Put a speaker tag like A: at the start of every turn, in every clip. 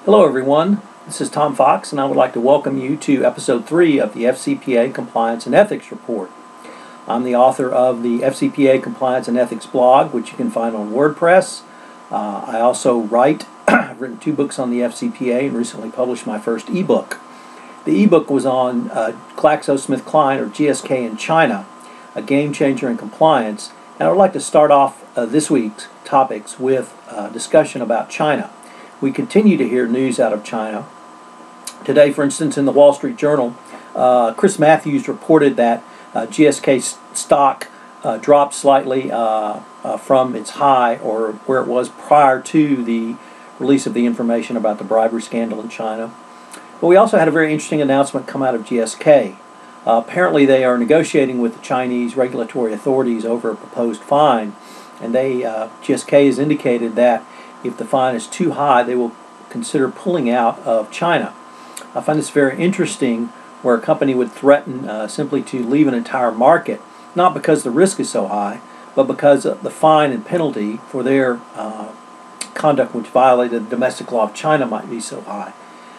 A: Hello everyone, this is Tom Fox and I would like to welcome you to episode 3 of the FCPA Compliance and Ethics Report. I'm the author of the FCPA Compliance and Ethics blog, which you can find on WordPress. I also write. I've written 2 books on the FCPA and recently published my first ebook. The ebook was on GlaxoSmithKline, or GSK in China, a game changer in compliance, and I would like to start off this week's topics with a discussion about China. We continue to hear news out of China. Today, for instance, in the Wall Street Journal, Chris Matthews reported that GSK stock dropped slightly from its high, or where it was prior to the release of the information about the bribery scandal in China. But we also had a very interesting announcement come out of GSK. Apparently they are negotiating with the Chinese regulatory authorities over a proposed fine, and GSK has indicated that if the fine is too high, they will consider pulling out of China. I find this very interesting, where a company would threaten simply to leave an entire market, not because the risk is so high, but because the fine and penalty for their conduct which violated the domestic law of China might be so high.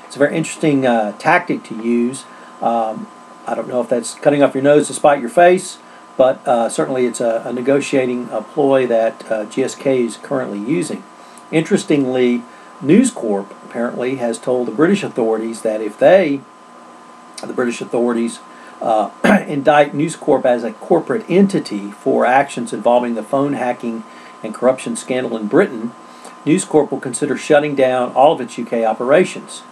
A: It's a very interesting tactic to use. I don't know if that's cutting off your nose to spite your face, but certainly it's a negotiating ploy that GSK is currently using. Interestingly, News Corp apparently has told the British authorities that if the British authorities indict News Corp as a corporate entity for actions involving the phone hacking and corruption scandal in Britain, News Corp will consider shutting down all of its UK operations.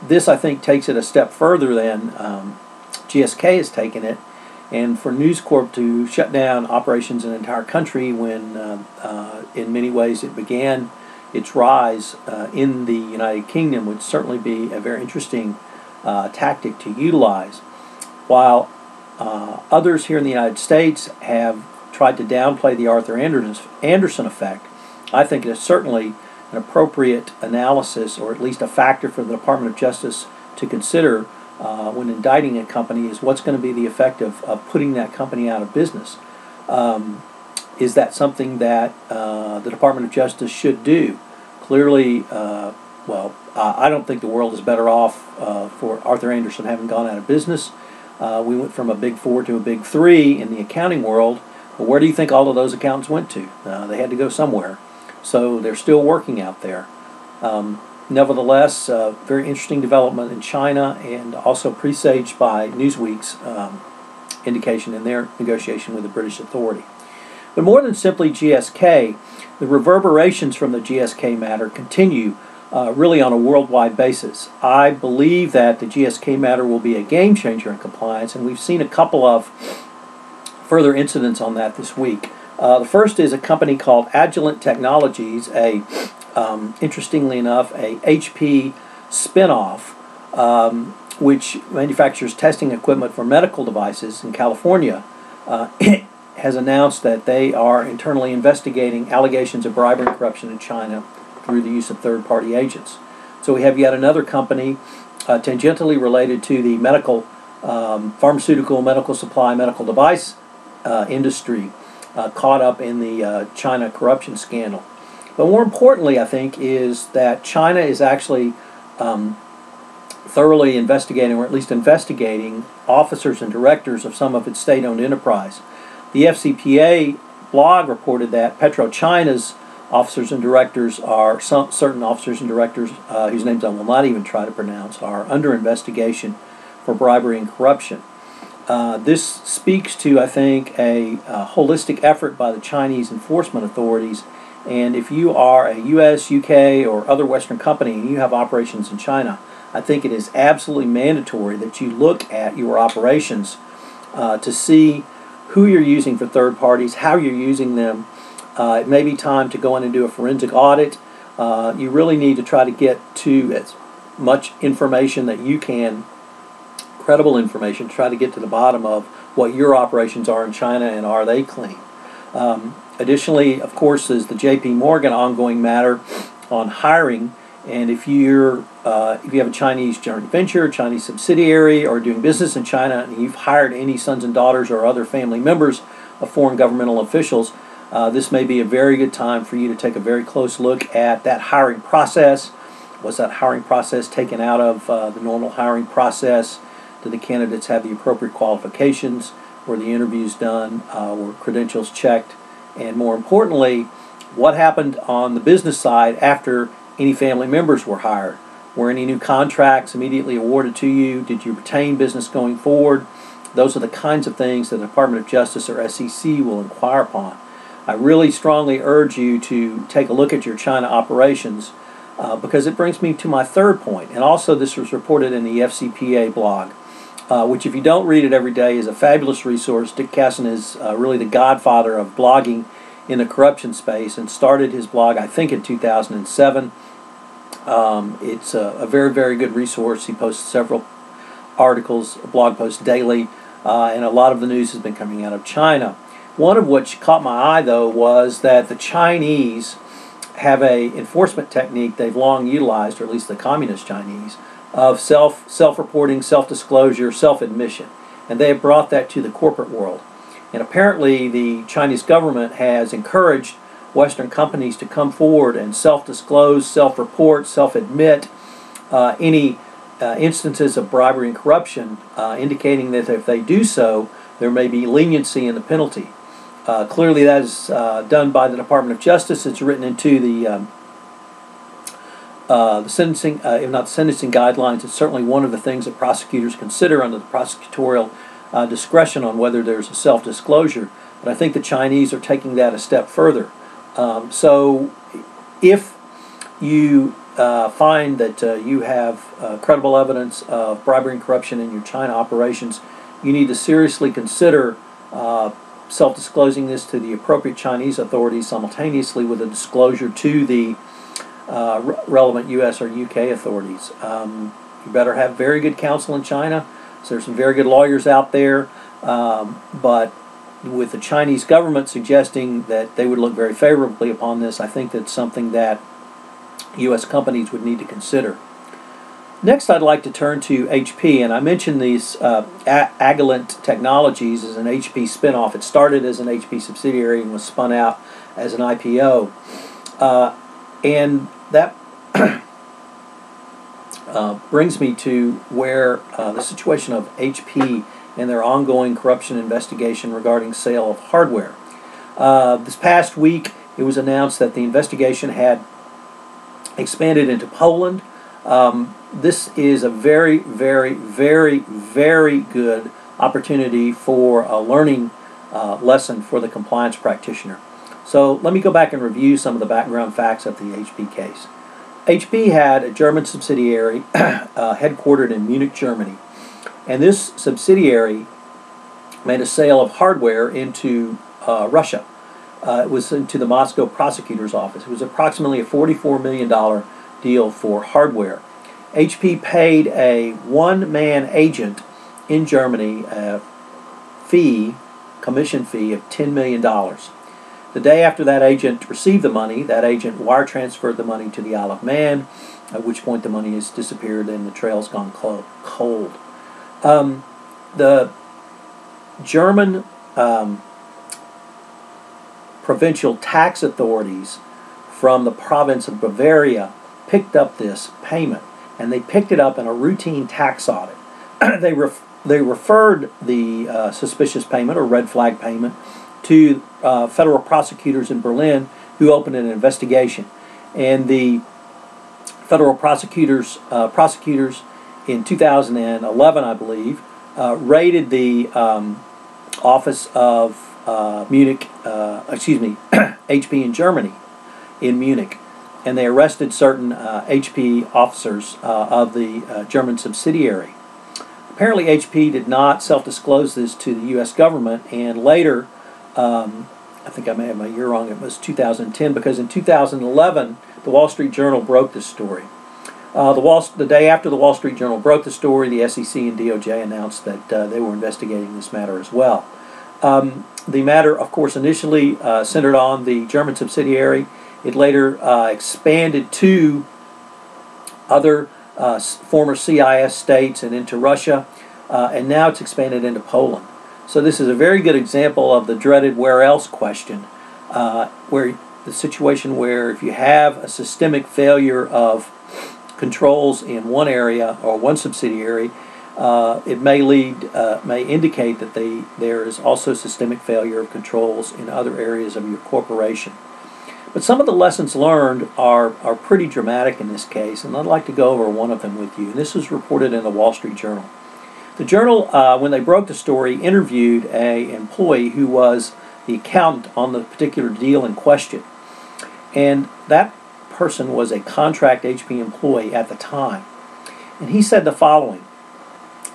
A: This, I think, takes it a step further than GSK has taken it. And for News Corp to shut down operations in an entire country when, in many ways, it began its rise in the United Kingdom would certainly be a very interesting tactic to utilize. While others here in the United States have tried to downplay the Arthur Anderson effect, I think it is certainly an appropriate analysis, or at least a factor for the Department of Justice to consider when indicting a company, is what's going to be the effect of putting that company out of business. Is that something that the Department of Justice should do? Clearly, I don't think the world is better off for Arthur Anderson having gone out of business. We went from a big 4 to a big 3 in the accounting world. But where do you think all of those accountants went to? They had to go somewhere. So they're still working out there. Nevertheless, very interesting development in China, and also presaged by Newsweek's indication in their negotiation with the British authority. But more than simply GSK, the reverberations from the GSK matter continue really on a worldwide basis. I believe that the GSK matter will be a game changer in compliance, and we've seen a couple of further incidents on that this week. The first is a company called Agilent Technologies, interestingly enough, a HP spinoff, which manufactures testing equipment for medical devices in California, has announced that they are internally investigating allegations of bribery and corruption in China through the use of third-party agents. So we have yet another company tangentially related to the medical, pharmaceutical, medical supply, medical device industry caught up in the China corruption scandal. But more importantly, I think, is that China is actually thoroughly investigating, or at least investigating, officers and directors of some of its state-owned enterprise. The FCPA blog reported that PetroChina's officers and directors are, certain officers and directors whose names I will not even try to pronounce, are under investigation for bribery and corruption. This speaks to, I think, a holistic effort by the Chinese enforcement authorities. And if you are a U.S., UK, or other Western company and you have operations in China, I think it is absolutely mandatory that you look at your operations to see who you're using for third parties, how you're using them. It may be time to go in and do a forensic audit. You really need to try to get to as much information that you can, credible information, to try to get to the bottom of what your operations are in China and are they clean. Additionally, of course, is the J.P. Morgan ongoing matter on hiring. And if you have a Chinese joint venture, Chinese subsidiary, or doing business in China, and you've hired any sons and daughters or other family members of foreign governmental officials, this may be a very good time for you to take a very close look at that hiring process, Was that hiring process taken out of the normal hiring process? Did the candidates have the appropriate qualifications? Were the interviews done? Were credentials checked? And more importantly, what happened on the business side after any family members were hired? Were any new contracts immediately awarded to you? Did you retain business going forward? Those are the kinds of things that the Department of Justice or SEC will inquire upon. I really strongly urge you to take a look at your China operations because it brings me to my third point. And also this was reported in the FCPA blog, which if you don't read it every day is a fabulous resource. Dick Casson is really the godfather of blogging in the corruption space and started his blog, I think, in 2007. It's a very, very good resource. He posts several articles, blog posts daily, and a lot of the news has been coming out of China. One of which caught my eye, though, was that the Chinese have a enforcement technique they've long utilized, or at least the communist Chinese, of self-reporting, self-disclosure, self-admission. And they have brought that to the corporate world. And apparently the Chinese government has encouraged Western companies to come forward and self-disclose, self-report, self-admit any instances of bribery and corruption, indicating that if they do so, there may be leniency in the penalty. Clearly that is done by the Department of Justice. It's written into the sentencing, if not the sentencing guidelines. It's certainly one of the things that prosecutors consider under the prosecutorial discretion on whether there's a self-disclosure. But I think the Chinese are taking that a step further. So if you find that you have credible evidence of bribery and corruption in your China operations, you need to seriously consider self-disclosing this to the appropriate Chinese authorities simultaneously with a disclosure to the relevant U.S. or U.K. authorities. You better have very good counsel in China. So there's some very good lawyers out there, but with the Chinese government suggesting that they would look very favorably upon this, I think that's something that U.S. companies would need to consider. Next, I'd like to turn to HP, and I mentioned these Agilent Technologies as an HP spinoff. It started as an HP subsidiary and was spun out as an IPO. And that brings me to where the situation of HP and their ongoing corruption investigation regarding sale of hardware. This past week, it was announced that the investigation had expanded into Poland. This is a very, very, very, very good opportunity for a learning lesson for the compliance practitioner. So let me go back and review some of the background facts of the HP case. HP had a German subsidiary headquartered in Munich, Germany. And this subsidiary made a sale of hardware into Russia. It was into the Moscow prosecutor's office. It was approximately a $44 million deal for hardware. HP paid a one-man agent in Germany a commission fee of $10 million. The day after that agent received the money, that agent wire transferred the money to the Isle of Man, at which point the money has disappeared and the trail's gone cold. The German provincial tax authorities from the province of Bavaria picked up this payment, and they picked it up in a routine tax audit. They referred the suspicious payment or red flag payment to federal prosecutors in Berlin, who opened an investigation. And the federal prosecutors in 2011, I believe, raided the office of HP in Germany, in Munich, and they arrested certain HP officers of the German subsidiary. Apparently HP did not self-disclose this to the U.S. government, and later, I think I may have my year wrong, it was 2010, because in 2011 the Wall Street Journal broke this story. The day after the Wall Street Journal broke the story, the SEC and DOJ announced that they were investigating this matter as well. The matter, of course, initially centered on the German subsidiary. It later expanded to other former CIS states and into Russia, and now it's expanded into Poland. So this is a very good example of the dreaded where else question, where the situation where if you have a systemic failure of controls in one area or one subsidiary, it may indicate that there is also systemic failure of controls in other areas of your corporation. But some of the lessons learned are pretty dramatic in this case, and I'd like to go over one of them with you. And this was reported in the Wall Street Journal. The Journal, when they broke the story, interviewed an employee who was the accountant on the particular deal in question. And that person was a contract HP employee at the time. And he said the following: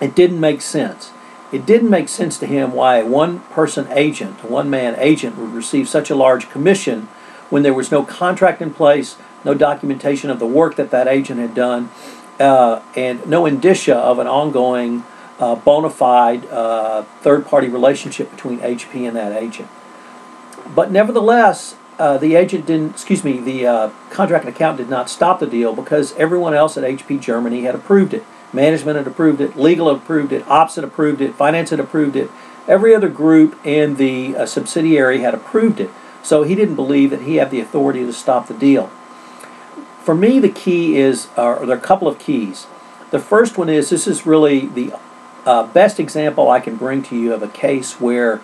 A: it didn't make sense. It didn't make sense to him why a one-person agent, a one-man agent, would receive such a large commission when there was no contract in place, no documentation of the work that agent had done, and no indicia of an ongoing bona fide third-party relationship between HP and that agent. But nevertheless, the contract accountant did not stop the deal because everyone else at HP Germany had approved it. Management had approved it, legal had approved it, ops had approved it, finance had approved it. Every other group in the subsidiary had approved it. So he didn't believe that he had the authority to stop the deal. For me, the key is, or there are a couple of keys. The first one is, this is really the best example I can bring to you of a case where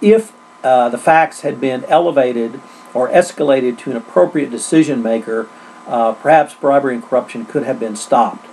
A: if the facts had been elevated or escalated to an appropriate decision maker, perhaps bribery and corruption could have been stopped.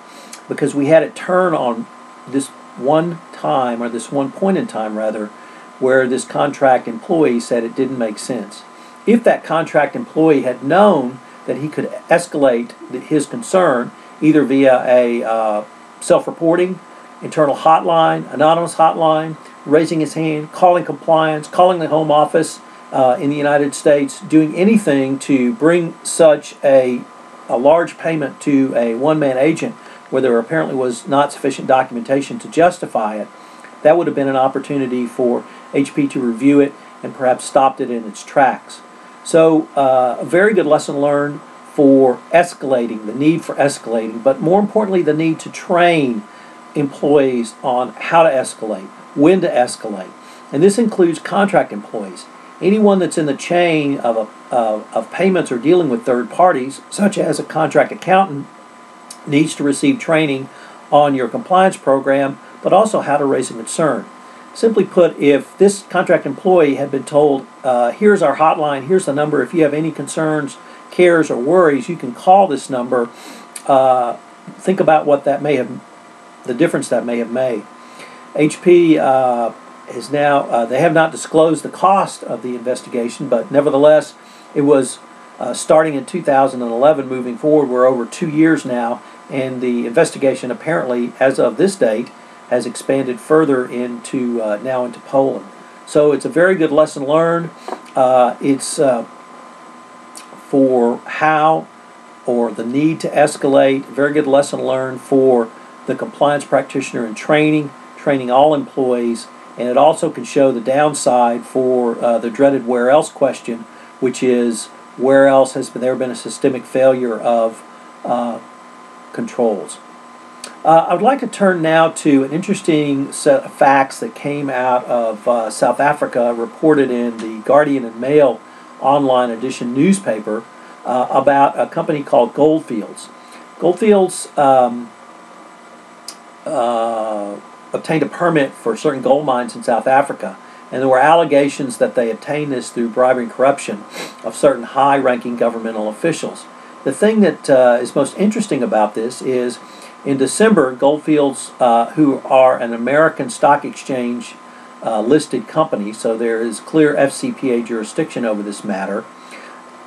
A: Because we had it turn on this one time, or this one point in time rather, where this contract employee said it didn't make sense. If that contract employee had known that he could escalate his concern either via a self-reporting, internal hotline, anonymous hotline, raising his hand, calling compliance, calling the home office in the United States, doing anything to bring such a large payment to a one-man agent where there apparently was not sufficient documentation to justify it, that would have been an opportunity for HP to review it and perhaps stopped it in its tracks. So a very good lesson learned for escalating, the need for escalating, but more importantly the need to train employees on how to escalate, when to escalate. And this includes contract employees. Anyone that's in the chain of payments or dealing with third parties, such as a contract accountant, needs to receive training on your compliance program, but also how to raise a concern. Simply put, if this contract employee had been told, here's our hotline, here's the number, if you have any concerns, cares, or worries, you can call this number, think about what that may have, the difference that may have made. HP is now, they have not disclosed the cost of the investigation, but nevertheless, it was starting in 2011, moving forward. We're over 2 years now, and the investigation apparently, as of this date, has expanded further into now into Poland. So it's a very good lesson learned. It's for how or the need to escalate. Very good lesson learned for the compliance practitioner in training all employees, and it also can show the downside for the dreaded where else question, which is where else has there been a systemic failure of controls. I would like to turn now to an interesting set of facts that came out of South Africa, reported in the Guardian and Mail online edition newspaper about a company called Goldfields. Goldfields obtained a permit for certain gold mines in South Africa, and there were allegations that they obtained this through bribery and corruption of certain high-ranking governmental officials. The thing that is most interesting about this is in December, Goldfields, who are an American stock exchange listed company, so there is clear FCPA jurisdiction over this matter,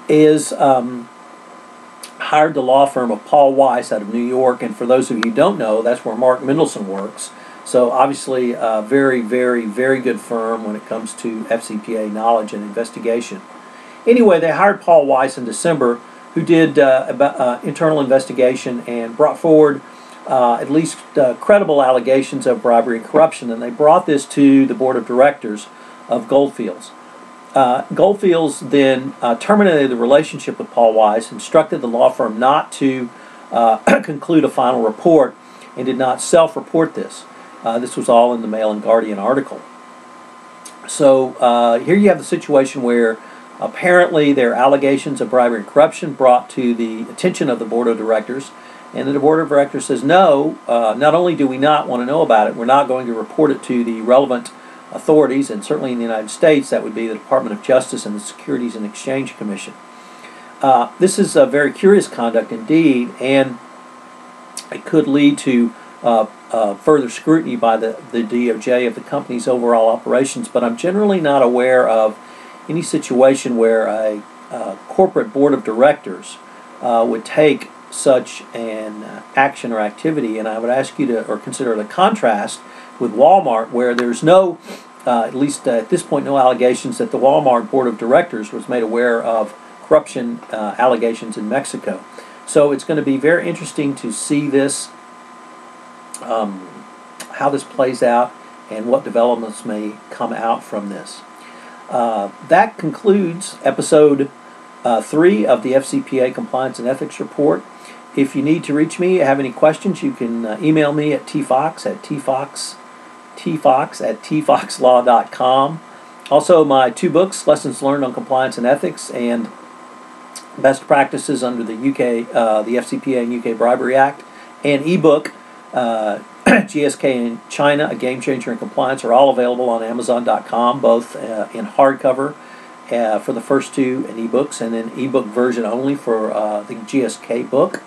A: is hired the law firm of Paul Weiss out of New York, and for those of you who don't know, that's where Mark Mendelson works. So obviously a very, very, very good firm when it comes to FCPA knowledge and investigation. Anyway, they hired Paul Weiss in December, who did internal investigation and brought forward at least credible allegations of bribery and corruption, and they brought this to the board of directors of Goldfields. Goldfields then terminated the relationship with Paul Weiss, instructed the law firm not to conclude a final report, and did not self-report this. This was all in the Mail and Guardian article. So here you have the situation where Apparently, there are allegations of bribery and corruption brought to the attention of the board of directors, and the board of directors says, no, not only do we not want to know about it, we're not going to report it to the relevant authorities, and certainly in the United States, that would be the Department of Justice and the Securities and Exchange Commission. This is a very curious conduct indeed, and it could lead to further scrutiny by the DOJ of the company's overall operations, but I'm generally not aware of any situation where a corporate board of directors would take such an action or activity, and I would ask you to consider the contrast with Walmart, where there's no, at least at this point, no allegations that the Walmart board of directors was made aware of corruption allegations in Mexico. So it's going to be very interesting to see this, how this plays out, and what developments may come out from this. That concludes episode 3 of the FCPA Compliance and Ethics Report. If you need to reach me, have any questions, you can email me at tfox@tfoxlaw.com. Also, my 2 books, Lessons Learned on Compliance and Ethics and Best Practices under the FCPA and UK Bribery Act, and ebook, GSK in China, A Game Changer in Compliance, are all available on Amazon.com, both in hardcover for the first 2 and ebooks, and then ebook version only for the GSK book.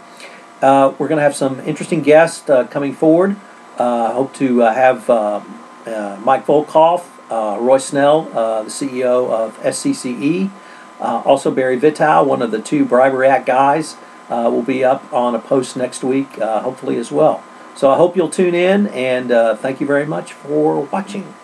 A: We're going to have some interesting guests coming forward. Hope to have Mike Volkoff, Roy Snell, the CEO of SCCE, also Barry Vitale, one of the 2 Bribery Act guys, will be up on a post next week, hopefully as well. So I hope you'll tune in, and thank you very much for watching.